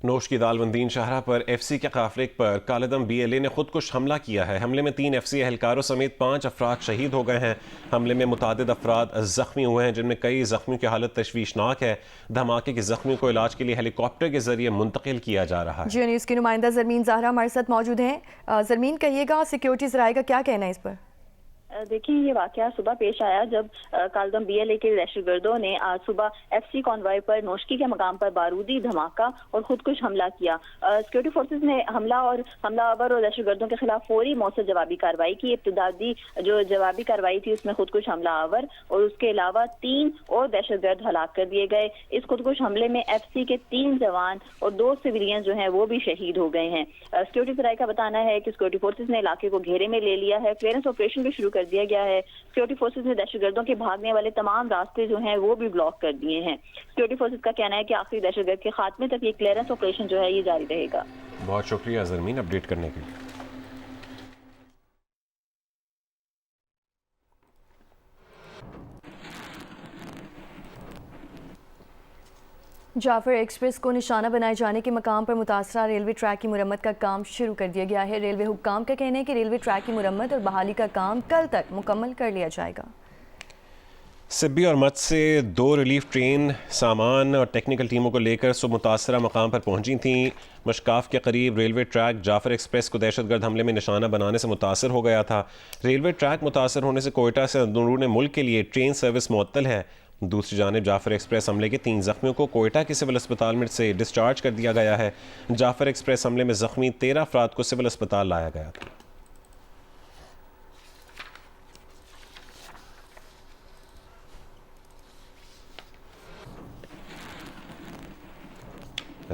نوش کی دالبندین شاہراہ پر ایف سی کے قافلے پر کالعدم بی ایل اے نے خودکش حملہ کیا ہے۔ حملے میں 3 ایف سی اہلکاروں سمیت 5 افراد شہید ہو گئے ہیں۔ حملے میں متعدد افراد زخمی ہوئے ہیں، جن میں کئی زخمیوں کی حالت تشویشناک ہے۔ دھماکے کے زخمیوں کو علاج کے لیے ہیلی کاپٹر کے ذریعے منتقل کیا جا رہا ہے۔ جیو نیوز کی نمائندہ زرمین زہرا ہمارے ساتھ موجود ہیں۔ زرمین، کہیے گا سیکیورٹی ذرائع کا کیا کہنا ہے اس پر؟ دیکھیں، یہ واقعہ صبح پیش آیا جب کالعدم بی ایل اے کے دہشت گردوں نے آج صبح ایف سی کانوائے پر نوشکی کے مقام پر بارودی دھماکہ اور خودکش حملہ کیا۔ سیکورٹی فورسز نے حملہ آور اور دہشت گردوں کے خلاف فوری مؤثر جوابی کارروائی کی۔ ابتدائی جو جوابی کارروائی تھی اس میں خودکش حملہ آور اور اس کے علاوہ 3 اور دہشت گرد ہلاک کر دیے گئے۔ اس خودکش حملے میں ایف سی کے 3 جوان اور 2 سویلین جو ہیں وہ بھی شہید ہو گئے ہیں۔ سیکورٹی ذرائع کا بتانا ہے کہ سیکورٹی فورسز نے علاقے کو گھیرے میں لے لیا ہے، کلیئرنس آپریشن بھی شروع کر دیا گیا ہے۔ سیکورٹی فورسز نے دہشت گردوں کے بھاگنے والے تمام راستے جو ہیں وہ بھی بلاک کر دیے ہیں۔ سیکورٹی فورسز کا کہنا ہے کہ آخری دہشت گرد کے خاتمے تک یہ کلیئرنس آپریشن جو ہے یہ جاری رہے گا۔ بہت شکریہ زرمین اپڈیٹ کرنے کے لیے۔ جعفر ایکسپریس کو نشانہ بنائے جانے کے مقام پر متاثرہ ریلوے ٹریک کی مرمت کا کام شروع کر دیا گیا ہے۔ ریلوے حکام کا کہنا ہے کہ ریلوے ٹریک کی مرمت اور بحالی کا کام کل تک مکمل کر لیا جائے گا۔ سبی اور مت سے 2 ریلیف ٹرین سامان اور ٹیکنیکل ٹیموں کو لے کر صبح متاثرہ مقام پر پہنچی تھیں۔ مشکاف کے قریب ریلوے ٹریک جعفر ایکسپریس کو دہشت گرد حملے میں نشانہ بنانے سے متاثر ہو گیا تھا۔ ریلوے ٹریک متاثر ہونے سے کوئٹہ سے اندرون ملک کے لیے ٹرین سروس معطل ہے۔ دوسری جانب جعفر ایکسپریس حملے کے 3 زخمیوں کو کوئٹہ کے سول اسپتال میں سے ڈسچارج کر دیا گیا ہے۔ جعفر ایکسپریس حملے میں زخمی 13 افراد کو سول اسپتال لایا گیا تھا۔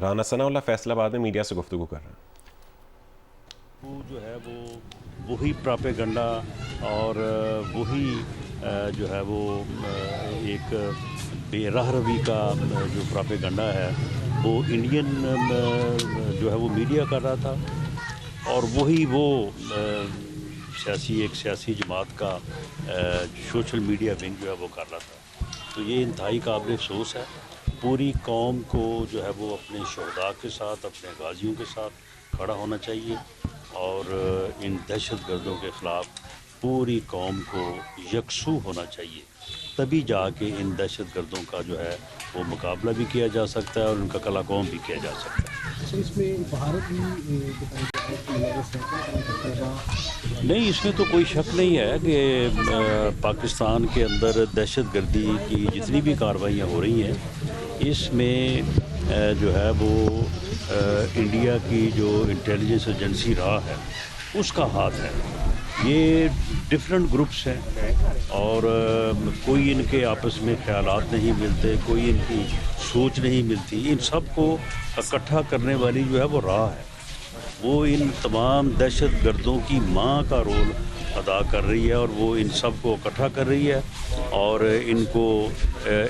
رانا ثناء اللہ فیصل آباد میں میڈیا سے گفتگو کر رہے ہیں۔ وہ جو ہے وہی پراپیگنڈا اور وہی جو ہے وہ ایک بے راہ روی کا جو پراپیگنڈا ہے وہ انڈین جو ہے وہ میڈیا کر رہا تھا، اور وہی وہ ایک سیاسی جماعت کا سوشل میڈیا ونگ جو ہے وہ کر رہا تھا۔ تو یہ انتہائی قابل افسوس ہے۔ پوری قوم کو جو ہے وہ اپنے شہداء کے ساتھ، اپنے غازیوں کے ساتھ کھڑا ہونا چاہیے، اور ان دہشت گردوں کے خلاف پوری قوم کو یکسو ہونا چاہیے۔ تبھی جا کے ان دہشت گردوں کا جو ہے وہ مقابلہ بھی کیا جا سکتا ہے اور ان کا قلع قوم بھی کیا جا سکتا ہے۔ اس میں بھارت نہیں، اس میں تو کوئی شک نہیں ہے کہ پاکستان کے اندر دہشت گردی کی جتنی بھی کارروائیاں ہو رہی ہیں اس میں جو ہے وہ انڈیا کی جو انٹیلیجنس ایجنسی رہا ہے اس کا ہاتھ ہے۔ یہ ڈفرینٹ گروپس ہیں اور کوئی ان کے آپس میں خیالات نہیں ملتے، کوئی ان کی سوچ نہیں ملتی۔ ان سب کو اکٹھا کرنے والی جو ہے وہ راہ ہے، وہ ان تمام دہشت گردوں کی ماں کا رول ادا کر رہی ہے، اور وہ ان سب کو اکٹھا کر رہی ہے اور ان کو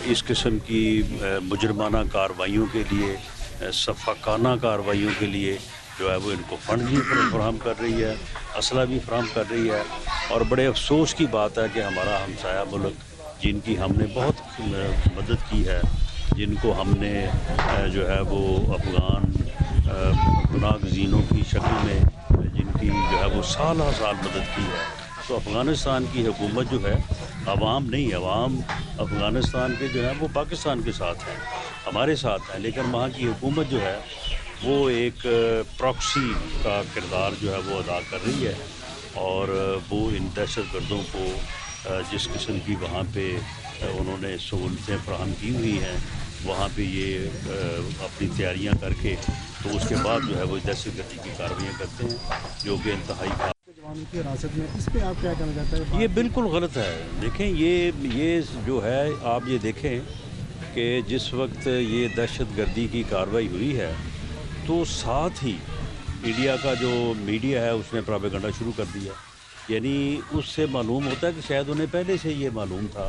اس قسم کی مجرمانہ کارروائیوں کے لیے، صفاقانہ کارروائیوں کے لیے جو ہے وہ ان کو فنڈ بھی فراہم کر رہی ہے، اسلحہ بھی فراہم کر رہی ہے۔ اور بڑے افسوس کی بات ہے کہ ہمارا ہمسایہ ملک، جن کی ہم نے بہت مدد کی ہے، جن کو ہم نے جو ہے وہ افغان پناہ گزینوں کی شکل میں جن کی جو ہے وہ سالہ سال مدد کی ہے، تو افغانستان کی حکومت جو ہے، عوام نہیں، عوام افغانستان کے جو ہے وہ پاکستان کے ساتھ ہیں، ہمارے ساتھ ہیں، لیکن وہاں کی حکومت جو ہے وہ ایک پراکسی کا کردار جو ہے وہ ادا کر رہی ہے، اور وہ ان دہشت گردوں کو جس قسم کی وہاں پہ انہوں نے سہولتیں فراہم کی ہوئی ہیں، وہاں پہ یہ اپنی تیاریاں کر کے تو اس کے بعد جو ہے وہ دہشت گردی کی کارروائیاں کرتے ہیں، جو کہ انتہائی جوانوں کی حراست میں۔ اس پہ آپ کیا کہنا چاہتے ہیں؟ یہ بالکل غلط ہے۔ دیکھیں، یہ جو ہے آپ یہ دیکھیں کہ جس وقت یہ دہشت گردی کی کارروائی ہوئی ہے تو ساتھ ہی انڈیا کا جو میڈیا ہے اس نے پراپیگنڈا شروع کر دیا، یعنی اس سے معلوم ہوتا ہے کہ شاید انہیں پہلے سے یہ معلوم تھا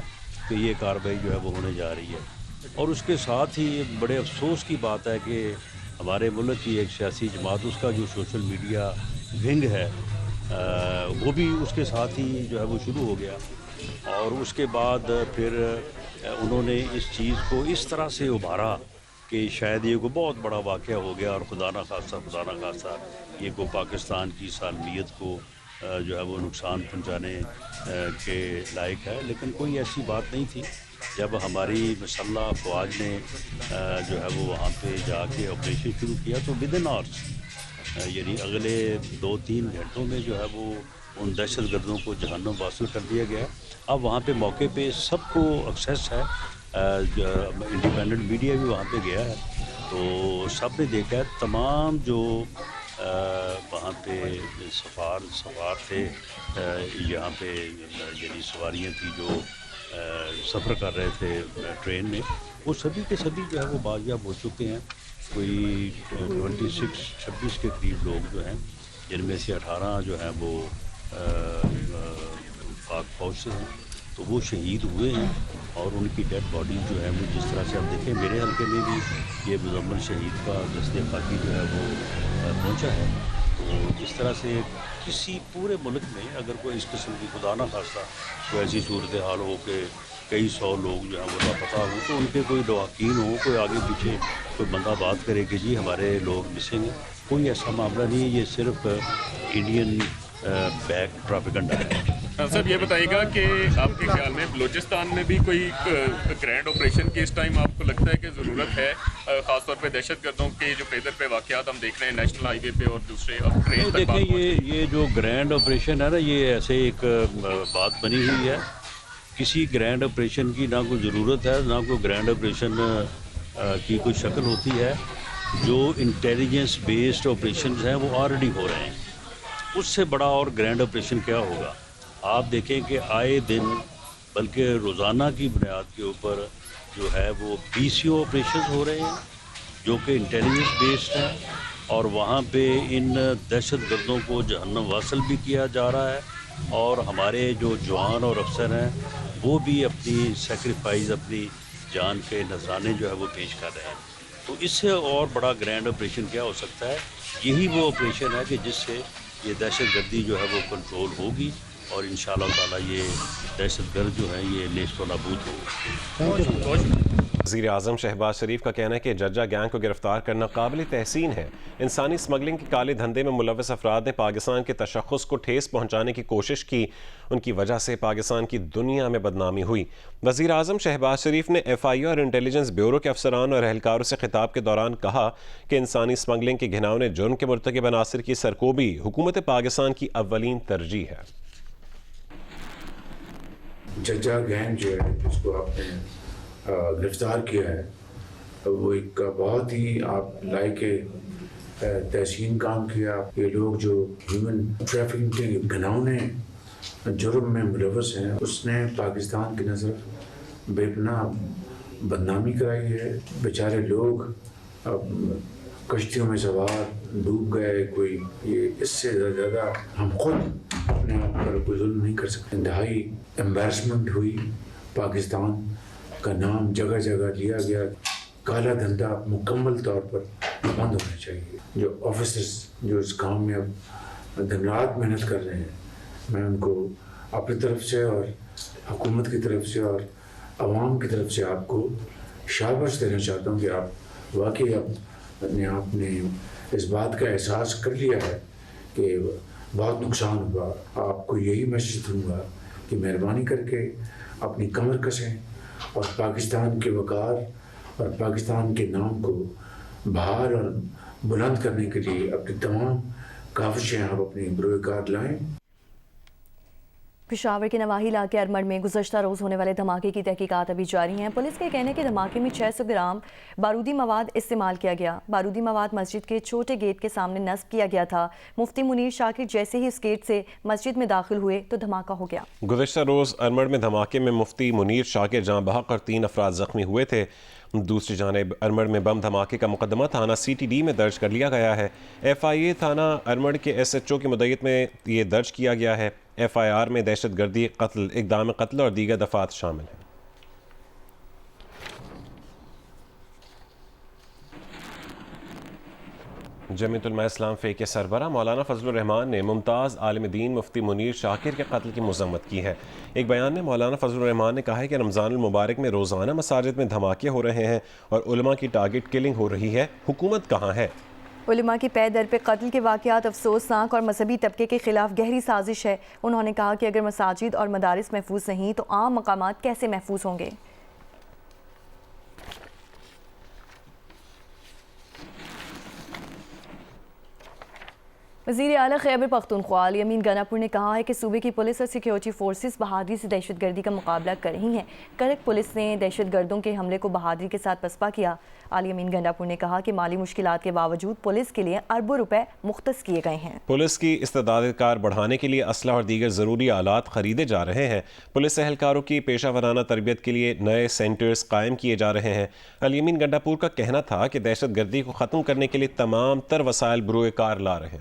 کہ یہ کارروائی جو ہے وہ ہونے جا رہی ہے۔ اور اس کے ساتھ ہی بڑے افسوس کی بات ہے کہ ہمارے ملک کی ایک سیاسی جماعت، اس کا جو سوشل میڈیا ونگ ہے، وہ بھی اس کے ساتھ ہی جو ہے وہ شروع ہو گیا، اور اس کے بعد پھر انہوں نے اس چیز کو اس طرح سے ابھارا کہ کہ شاید یہ کوئی بہت بڑا واقعہ ہو گیا اور خدا نہ خواستہ یہ کوئی پاکستان کی سالمیت کو جو ہے وہ نقصان پہنچانے کے لائق ہے، لیکن کوئی ایسی بات نہیں تھی۔ جب ہماری مسلح افواج نے جو ہے وہ وہاں پہ جا کے آپریشن شروع کیا تو ودن آورس یعنی اگلے 2-3 گھنٹوں میں جو ہے وہ ان دہشت گردوں کو جہنم واصل کر دیا گیا۔ اب وہاں پہ موقع پہ سب کو ایکسیس ہے، انڈیپینڈنٹ میڈیا بھی وہاں پہ گیا ہے، تو سب نے دیکھا ہے تمام جو وہاں پہ سوار تھے یہاں پہ یعنی سواریاں تھیں جو سفر کر رہے تھے ٹرین میں، وہ سبھی کے سبھی جو ہے وہ بازیاب ہو چکے ہیں۔ کوئی 26 کے قریب لوگ جو ہیں، جن میں سے 18 جو ہیں وہ پاک فوج سے ہیں، تو وہ شہید ہوئے ہیں اور ان کی ڈیڈ باڈیز جو ہے وہ جس طرح سے آپ دیکھیں میرے حلقے میں بھی یہ مزمل شہید کا دستِ خاکی جو ہے وہ پہنچا ہے۔ تو اس طرح سے کسی پورے ملک میں اگر کوئی اس قسم کی خدا نہ خواستہ کوئی ایسی صورتحال ہو کہ کئی 100 لوگ جو ہیں وہ لاپتہ ہوں، تو ان کے کوئی لواحقین ہوں، کوئی آگے پیچھے کوئی بندہ بات کرے کہ جی ہمارے لوگ مسنگ ہیں، کوئی ایسا معاملہ نہیں ہے، یہ صرف انڈین بیک پراپیگنڈا ہے۔ صاحب یہ بتائیے گا کہ آپ کے خیال میں بلوچستان میں بھی کوئی گرینڈ آپریشن کی اس ٹائم آپ کو لگتا ہے کہ ضرورت ہے، خاص طور پہ دہشت گردوں کے جو پیدر پہ واقعات ہم دیکھ رہے ہیں نیشنل ہائی وے پہ اور دوسرے ٹرین تک؟ دیکھیں یہ جو گرینڈ آپریشن ہے نا، یہ ایسے ایک بات بنی ہوئی ہے، کسی گرینڈ آپریشن کی نہ کوئی ضرورت ہے، نہ کوئی گرینڈ آپریشن کی کوئی شکل ہوتی ہے۔ جو انٹیلیجنس بیسڈ آپریشنز ہیں وہ آلریڈی ہو رہے ہیں، اس سے بڑا اور گرینڈ آپریشن کیا ہوگا؟ آپ دیکھیں کہ آئے دن بلکہ روزانہ کی بنیاد کے اوپر جو ہے وہ PCO آپریشنز ہو رہے ہیں جو کہ انٹیلیجنس بیسڈ ہیں، اور وہاں پہ ان دہشت گردوں کو جہنم واصل بھی کیا جا رہا ہے، اور ہمارے جو جوان اور افسر ہیں وہ بھی اپنی سیکریفائز، اپنی جان کے نذرانے جو ہے وہ پیش کر رہے ہیں۔ تو اس سے اور بڑا گرینڈ آپریشن کیا ہو سکتا ہے؟ یہی وہ آپریشن ہے کہ جس سے یہ دہشت گردی جو ہے وہ کنٹرول ہوگی، اور انشاءاللہ تعالی یہ دہشت گرد جو ہے یہ نیست و نابود ہوگی۔ وزیر اعظم شہباز شریف کا کہنا ہے کہ ججہ گینگ کو گرفتار کرنا قابل تحسین ہے۔ انسانی اسمگلنگ کے کالے دھندے میں ملوث افراد نے پاکستان کے تشخص کو ٹھیس پہنچانے کی کوشش کی، ان کی وجہ سے پاکستان کی دنیا میں بدنامی ہوئی۔ وزیر اعظم شہباز شریف نے FIA اور انٹیلیجنس بیورو کے افسران اور اہلکاروں سے خطاب کے دوران کہا کہ انسانی اسمگلنگ کے گھناؤنے جرم کے مرتکب عناصر کی سرکوبی حکومت پاکستان کی اولین ترجیح ہے۔ ججہ گینگ جو ہے جس کو آپ نے گرفتار کیا ہے، وہ ایک بہت ہی آپ لائق تحسین کام کیا۔ یہ لوگ جو ہیومن ٹریفکنگ کے گھناؤنے جرم میں ملوث ہیں، اس نے پاکستان کی نظر بے پناہ بدنامی کرائی ہے۔ بیچارے لوگ کشتیوں میں سوار ڈوب گئے، کوئی یہ اس سے زیادہ ہم خود اپنے آپ پر کوئی ظلم نہیں کر سکتے۔ انتہائی امبیرسمنٹ ہوئی، پاکستان کا نام جگہ جگہ لیا گیا۔ کالا دھندا مکمل طور پر بند ہونا چاہیے۔ جو آفیسرز جو اس کام میں اب دن رات محنت کر رہے ہیں، میں ان کو اپنی طرف سے اور حکومت کی طرف سے اور عوام کی طرف سے آپ کو شاباش دینا چاہتا ہوں کہ آپ واقعی آپ نے اس بات کا احساس کر لیا ہے کہ بہت نقصان ہوا۔ آپ کو یہی میسج دوں گا کہ مہربانی کر کے اپنی کمر کسیں اور پاکستان کے وقار اور پاکستان کے نام کو بحال اور بلند کرنے کے لیے اپنی تمام کاوشیں آپ اپنی بروئے کار لائیں۔ پشاور کے نواحی علاقے ارمڑ میں گزشتہ روز ہونے والے دھماکے کی تحقیقات ابھی جاری ہیں۔ پولیس کے کہنے کے دھماکے میں 600 گرام بارودی مواد استعمال کیا گیا۔ بارودی مواد مسجد کے چھوٹے گیٹ کے سامنے نصب کیا گیا تھا۔ مفتی منیر شاکر جیسے ہی اس گیٹ سے مسجد میں داخل ہوئے تو دھماکہ ہو گیا۔ گزشتہ روز ارمڑ میں دھماکے میں مفتی منیر شاکر جاں بحق اور 3 افراد زخمی ہوئے تھے۔ دوسری جانب ارمڑ میں بم دھماکے کا مقدمہ تھانہ CTD میں درج کر لیا گیا ہے۔ FIA تھانہ ارمڑ کے SHO کی مدعیت میں یہ درج کیا گیا ہے۔ FIR میں دہشت گردی، قتل، اقدام قتل اور دیگر دفعات شامل ہیں۔ جمیعت علماء اسلام فے کے سربراہ مولانا فضل الرحمان نے ممتاز عالم دین مفتی منیر شاکر کے قتل کی مذمت کی ہے۔ ایک بیان میں مولانا فضل الرحمان نے کہا ہے کہ رمضان المبارک میں روزانہ مساجد میں دھماکے ہو رہے ہیں اور علماء کی ٹارگٹ کلنگ ہو رہی ہے، حکومت کہاں ہے؟ علماء کی پے در پہ قتل کے واقعات افسوسناک اور مذہبی طبقے کے خلاف گہری سازش ہے۔ انہوں نے کہا کہ اگر مساجد اور مدارس محفوظ نہیں تو عام مقامات کیسے محفوظ ہوں گے؟ وزیر اعلیٰ خیبر پختونخوا علی امین گناپور نے کہا ہے کہ صوبے کی پولیس اور سیکیورٹی فورسز بہادری سے دہشت گردی کا مقابلہ کر رہی ہیں۔ کرک پولیس نے دہشت گردوں کے حملے کو بہادری کے ساتھ پسپا کیا۔ علی امین گناپور نے کہا کہ مالی مشکلات کے باوجود پولیس کے لیے اربوں روپے مختص کیے گئے ہیں۔ پولیس کی استعداد کار بڑھانے کے لیے اسلحہ اور دیگر ضروری آلات خریدے جا رہے ہیں۔ پولیس اہلکاروں کی پیشہ ورانہ تربیت کے لیے نئے سینٹرز قائم کیے جا رہے ہیں۔ علی امین گنڈاپور کا کہنا تھا کہ دہشت گردی کو ختم کرنے کے لیے تمام تر وسائل بروئے کار لا رہے ہیں۔